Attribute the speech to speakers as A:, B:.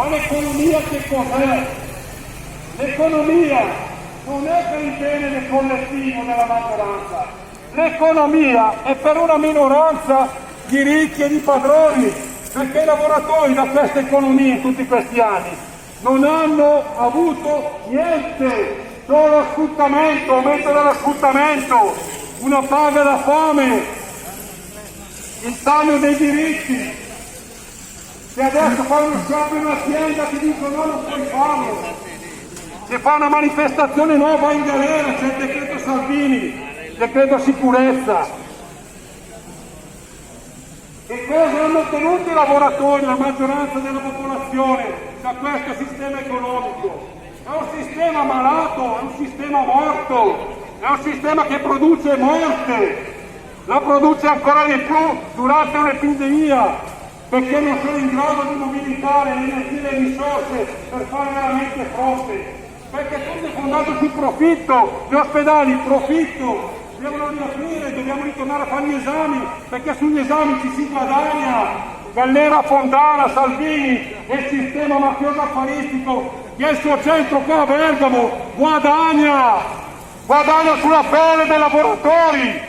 A: Ma l'economia che cos'è? L'economia non è per il bene del collettivo della maggioranza. L'economia è per una minoranza di ricchi e di padroni, perché i lavoratori da questa economia in tutti questi anni non hanno avuto niente, solo sfruttamento, aumento dello sfruttamento, una paga da fame, il taglio dei diritti. Se adesso fa uno sciopero in un'azienda ti dicono no, non puoi farlo. Se fa una manifestazione no, va in galera, c'è il decreto Salvini, il decreto sicurezza. E cosa hanno ottenuto i lavoratori, la maggioranza della popolazione, da questo sistema economico? È un sistema malato, è un sistema morto, è un sistema che produce morte, la produce ancora di più durante un'epidemia, perché non sono in grado di mobilitare le energie e le risorse per fare veramente fronte, perché tutto è fondato sul profitto, gli ospedali, il profitto, devono riaprire, dobbiamo ritornare a fare gli esami, perché sugli esami ci si guadagna. Gallera, Fontana, Salvini e il sistema mafioso affaristico che è il suo centro qua a Bergamo guadagna sulla pelle dei lavoratori.